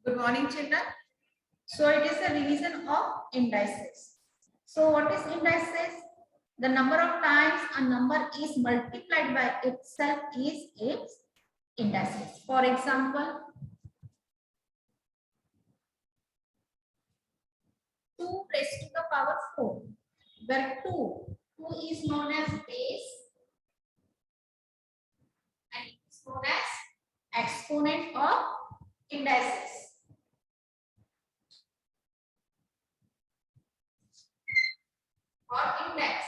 Good morning, children. So it is a revision of indices. So what is indices? The number of times a number is multiplied by itself is its indices. For example, 2 raised to the power 4, where 2 is known as base and it is known as exponent of indices. Or index.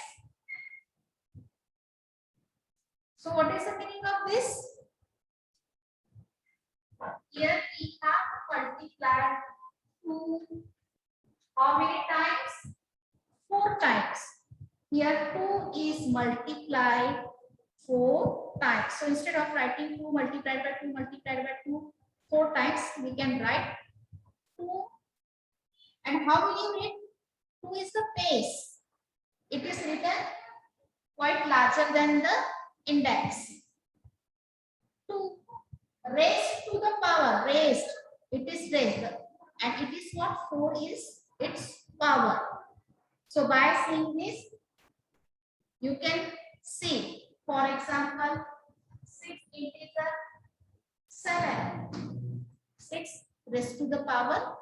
So what is the meaning of this? Here we have multiplied 2 how many times? 4 times. Here 2 is multiplied 4 times. So instead of writing 2 multiplied by 2 multiplied by 2 4 times, we can write 2. And how will you read? 2 is the base. It is written quite larger than the index. 2 raised to the power, raised, it is raised, and it is what 4 is its power. So by seeing this, you can see, for example, 6 integer 7, 6 raised to the power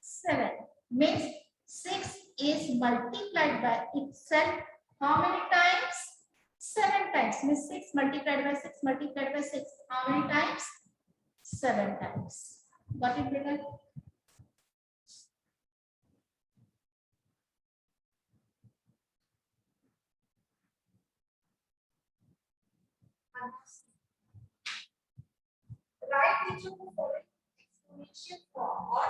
7 means 6 is multiplied by itself how many times? 7 times. Means 6 multiplied by 6 multiplied by 6. How many times? 7 times. Got it, better? Write each of the following exponential form or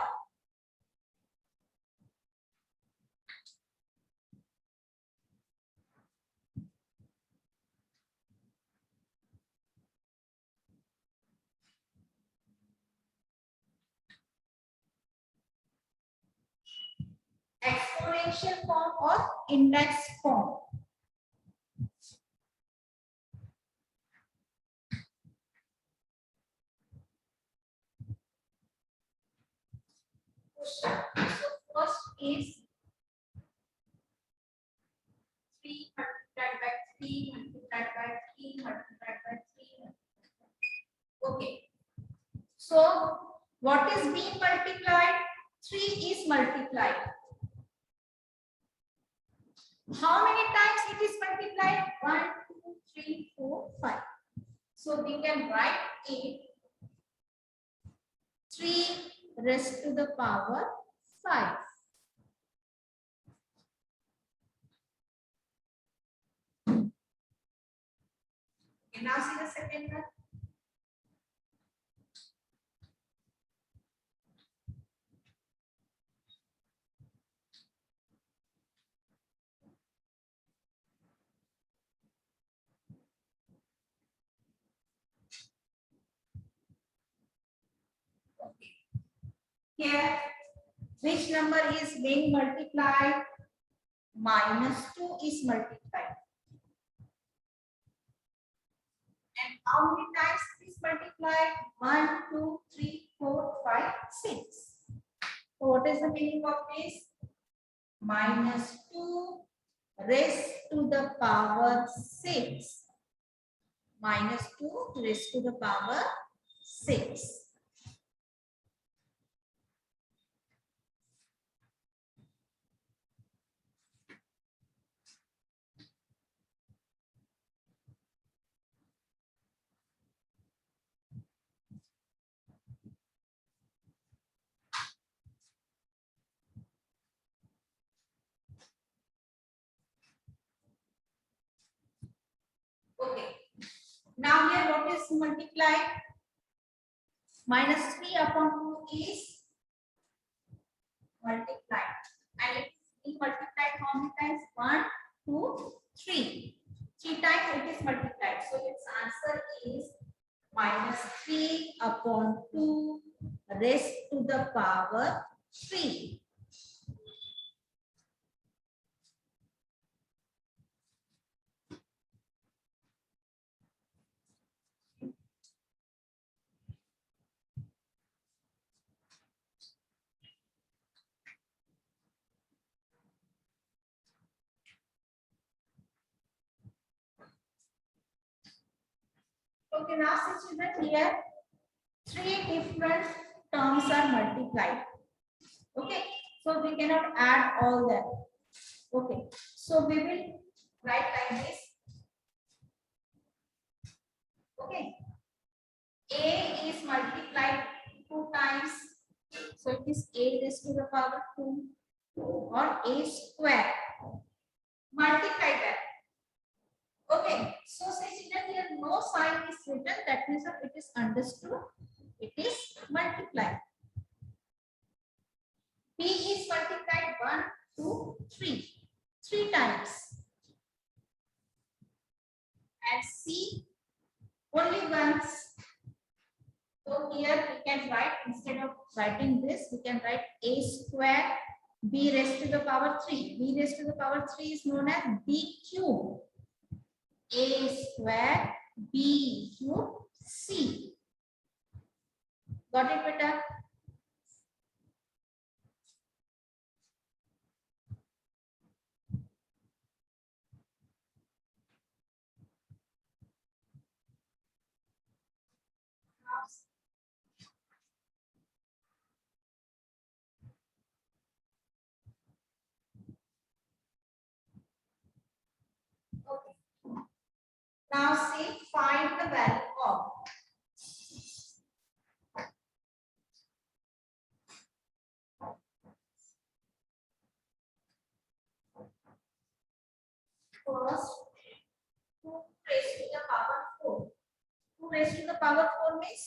exponential form or index form. So first is 3 multiplied by 3 multiplied by 3 multiplied by 3. Okay. So what is being multiplied? 3 is multiplied. How many times it is multiplied? 1, 2, 3, 4, 5. So we can write it 3 raised to the power 5. Okay, now see the second one. Okay. Here, which number is being multiplied? -2 is multiplied. And how many times it is multiplied? 1, 2, 3, 4, 5, 6. So what is the meaning of this? -2 raised to the power 6. -2 raised to the power 6. Okay. Now here what is multiplied? -3 upon 2 is multiplied. And it is being multiplied how many times? 1, 2, 3. 3 times it is multiplied. So its answer is -3 upon 2 raised to the power 3. Okay, now see children, here 3 different terms are multiplied. Okay, so we cannot add all that. Okay, so we will write like this. Okay, A is multiplied 2 times, so it is A raised to the power 2 or A square multiplied by. Okay, so since here no sign is written, that means that it is understood, it is multiplied. B is multiplied 1, 2, 3, 3 times. And C only once. So here we can write, instead of writing this, we can write A square B raised to the power 3. B raised to the power 3 is known as B cube. A square B cube C. Got it, beta? Okay. Now see, find the value of first 2 raised to the power 4. 2 raised to the power 4 means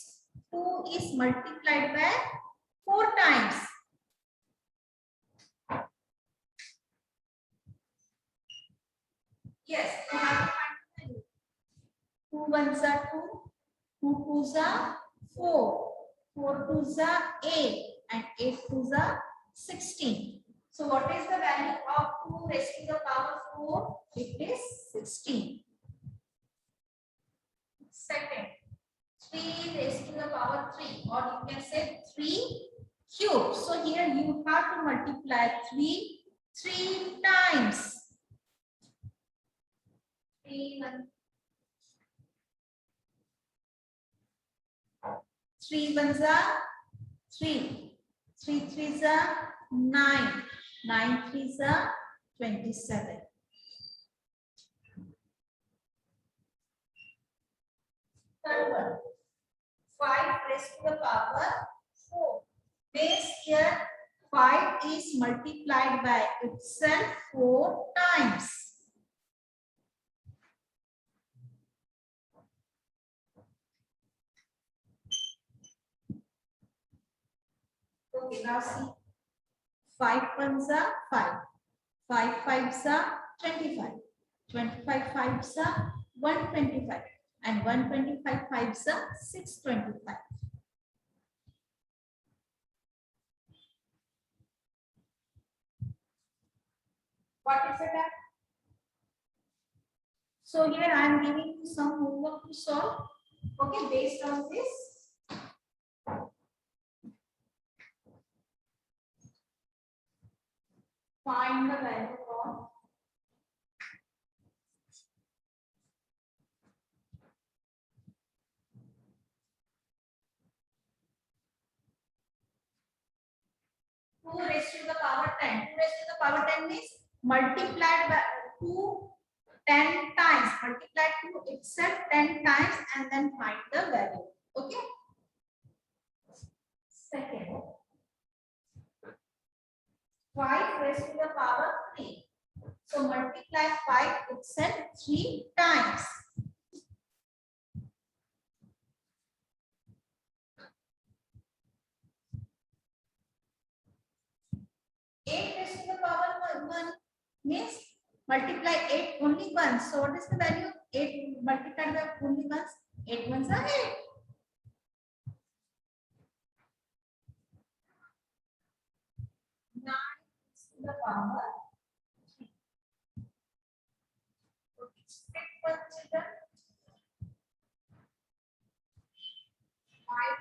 2 is multiplied by 4 times. Yes, you have to find the value. 2 ones are 2, 2 twos are 4, 4 twos are 8, and 8 twos are 16. So what is the value of 2 raised to the power 4? It is 16. Second, 3 raised to the power 3, or you can say 3 cube. So here you have to multiply 3 times. 3 ones are 3, 3 threes are 9, 9 threes are 27. Third one, 5 raised to the power 4. Means here 5 is multiplied by itself 4 times. Okay, now see, 5 ones are 5, 5 fives are 25, 25 fives are 125, and 125 fives are 625. What is it? So here I am giving you some homework to solve. Okay, based on this. Find the value of two raised to the power 10. 2 raised to the power 10 means multiplied by 2 10 times. Multiply 2 itself 10 times and then find the value. Okay. Second, 5 raised to the power 3. So multiply 5 itself 3 times. 8 raised to the power 1 means multiply 8 only once. So what is the value? 8 multiplied by only once. 8 ones are 8. 9 to the power 3. Okay, pick one children.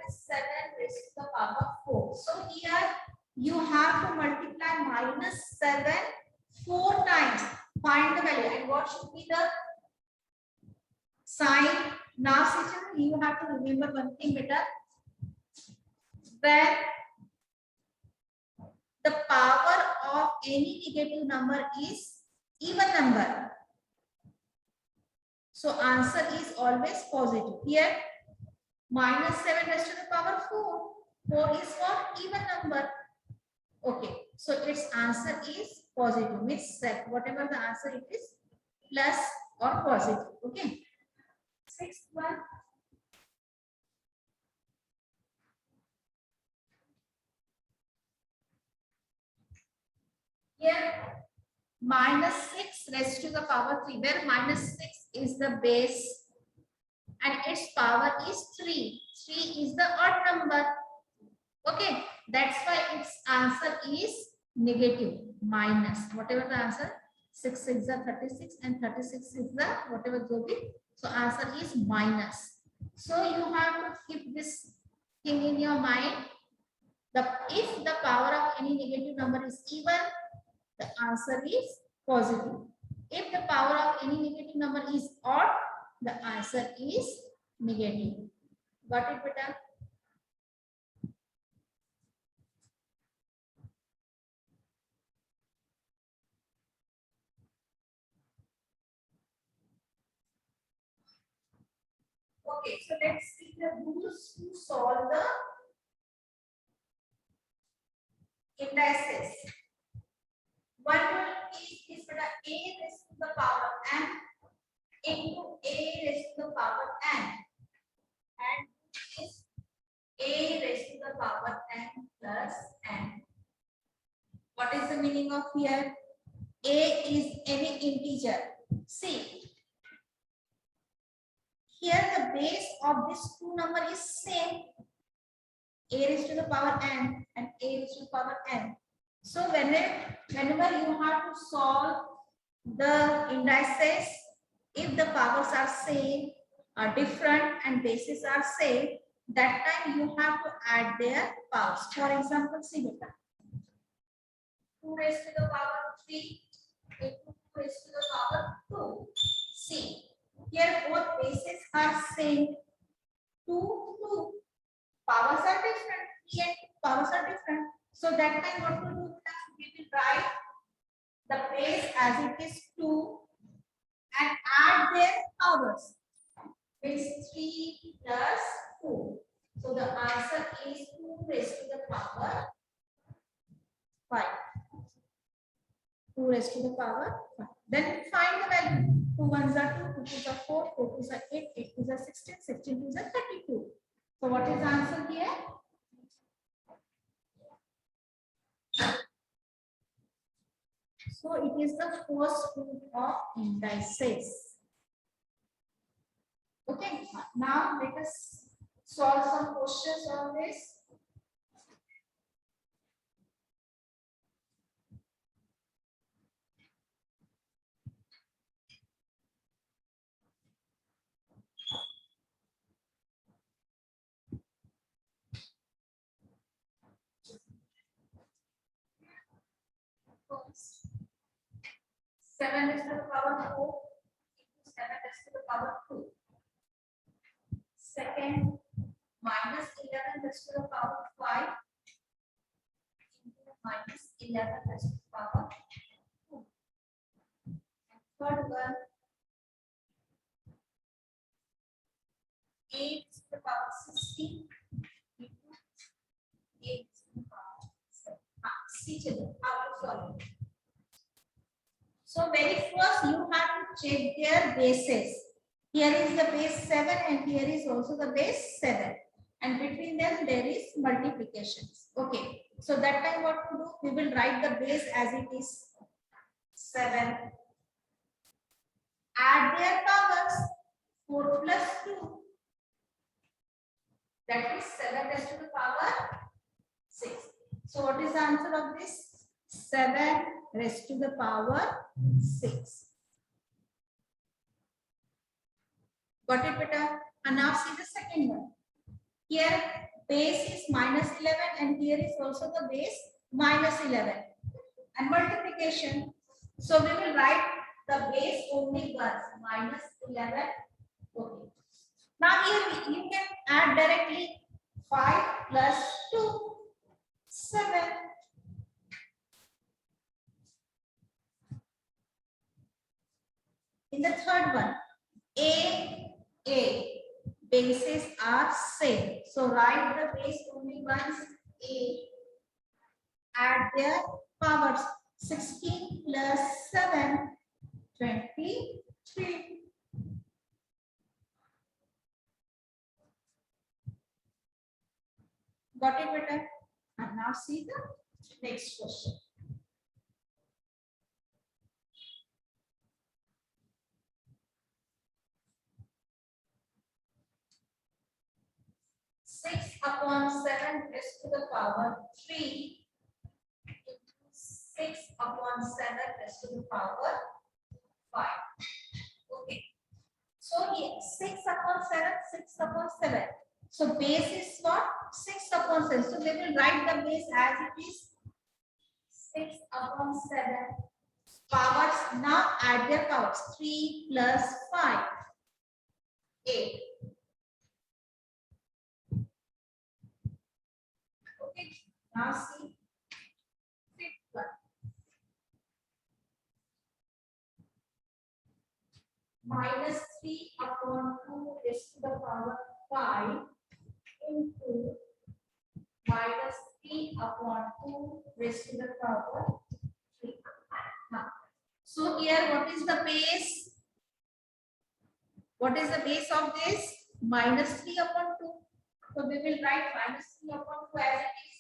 -7 raised to the power 4. So here you have to multiply -7 4 times. Find the value, and what should be the sign Now, children, you have to remember one thing, beta. When the power of any negative number is even number, so answer is always positive. Here, -7 raised to the power 4. 4 is what? Even number. Okay, so its answer is positive. Means that whatever the answer it is, plus or positive. Okay. Sixth one. Here, -6 raised to the power 3, where -6 is the base and its power is 3. 3 is the odd number. Okay, that's why its answer is negative, minus. Whatever the answer, 6 is the 36 and 36 is the whatever will be. So answer is minus. So you have to keep this thing in your mind. If the power of any negative number is even, the answer is positive. If the power of any negative number is odd, the answer is negative. Got it, beta? Okay, so let's see the rules to solve the indices. One rule is for the a raised to the power n into a raised to the power n, and is a raised to the power n plus n. What is the meaning of here? A is any integer. See, here the base of this two number is same, a raised to the power n and a raised to the power n. So whenever you have to solve the indices, if the powers are same, are different, and bases are same, that time you have to add their powers. For example, see beta, 2 raised to the power 3 into 2 raised to the power 2. See, here both bases are same. 2, 2. Powers are different. 3 and 2 powers are different. So that time what to do? We will write the base as it is 2 and add their powers. It's 3 plus 2. So the answer is 2 raised to the power 5. 2 raised to the power 5. Then find the value. 2 ones are 2, 2 twos are 4, 4 twos are 8, 8 twos are 16, 16 twos are 32. So what is the answer here? So it is the first rule of indices. Okay, now let us solve some questions on this. First, 7 is to the power 4 into 7 is to the power 2. Second, -11 is to the power 5 into -11 is to the power 2. And third one, 8 to the power 16 into 8 to the power 7. See children, how to solve it. So very first you have to check their bases. Here is the base 7 and here is also the base 7. And between them there is multiplications. Okay. So that time what to do? We will write the base as it is 7. Add their powers 4 plus 2. That is 7 raised to the power 6. So what is the answer of this? 7 raised to the power 6. Got it, beta? And now see the second one. Here base is -11 and here is also the base -11. And multiplication. So we will write the base only once, -11. Okay. Now here you can add directly 5 plus 2, 7. In the third one, A, bases are same. So write the base only once, A, add their powers. 16 plus 7, 23. Got it, better? And now see the next question. Six upon 7 raised to the power 3. 6 upon 7 raised to the power 5. Okay. So here 6 upon 7, 6 upon 7. So base is what? 6 upon 7. So we will write the base as it is 6 upon 7. Powers, now add their powers. 3 plus 5, 8. Okay. Now see fifth one. Minus 3 upon 2 raised to the power 5 into minus 3 upon 2 raised to the power 3. So here what is the base? What is the base of this? Minus 3 upon 2. So we will write minus 3 upon 2 as it is.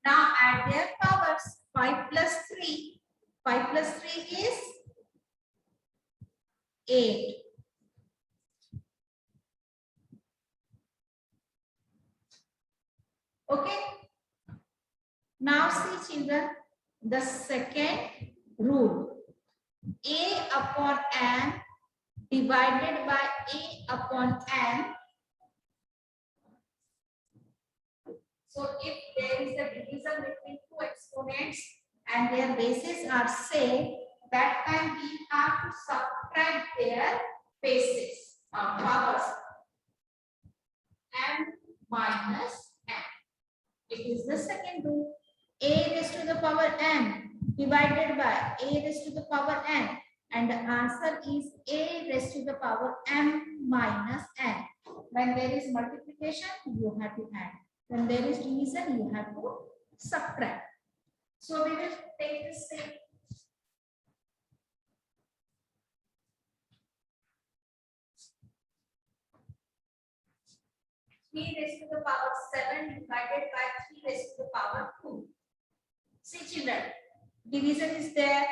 Now add their powers. 5 plus 3. 5 plus 3 is 8. Okay. Now see children, the second rule. A upon n divided by A upon n. So if there is a division between two exponents and their bases are same, that time we have to subtract their bases, powers, n minus n. It is the second rule. A raised to the power n divided by A raised to the power n, and the answer is A raised to the power m minus n. When there is multiplication, you have to add. When there is division, you have to subtract. So we will take this thing. Three raised to the power 7 divided by 3 raised to the power 2. See children, division is there,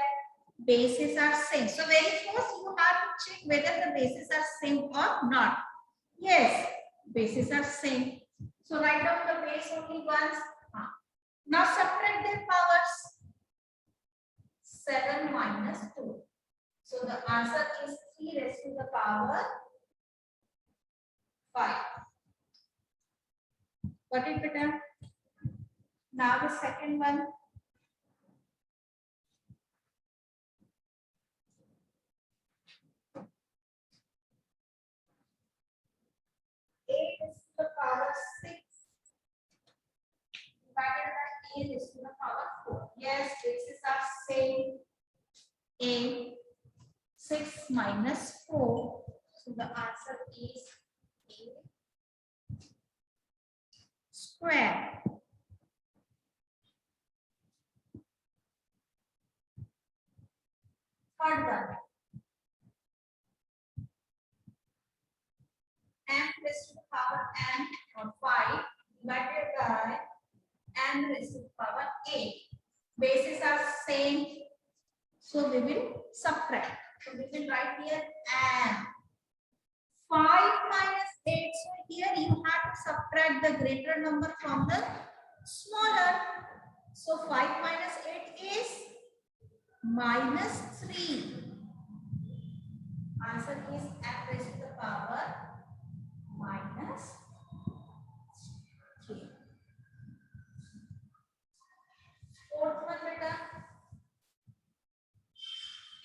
bases are same. So very first you have to check whether the bases are same or not. Yes, bases are same. So write down the base only once. Now subtract their powers. 7 minus 2. So the answer is 3 raised to the power 5. Got it, better? Now the second one. 8 is to the power 6 divided by 8 is to the power 4. Yes, bases are same. 8, 6 minus 4. So the answer is 8 square. Third one. M raised to the power n or 5 divided by n raised to the power 8. Bases are same. So we will subtract. So we will write here n. 5 minus 8. So here you have to subtract the greater number from the smaller. So 5 minus 8 is minus 3. Answer is n raised to the power minus 3. Fourth one, beta.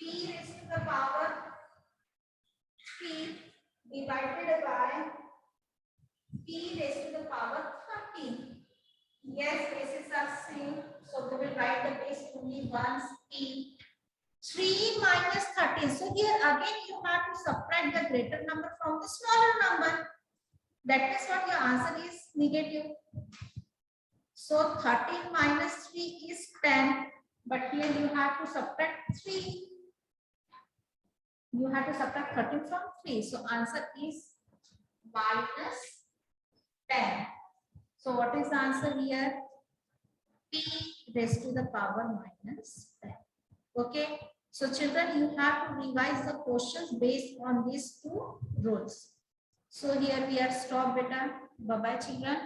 P raised to the power 3 p raised to the power 13. Yes, bases are same. So we will write the base only once p. 3 minus 13. So here again you have to subtract the greater number from the smaller number. That means what your answer is negative. So 13 minus 3 is 10. But here you have to subtract 3. You have to subtract 13 from 3. So answer is minus 10. So what is the answer here? P raised to the power minus 10. Okay. So children, you have to revise the questions based on these two rules. So here we are stop beta. Bye bye children.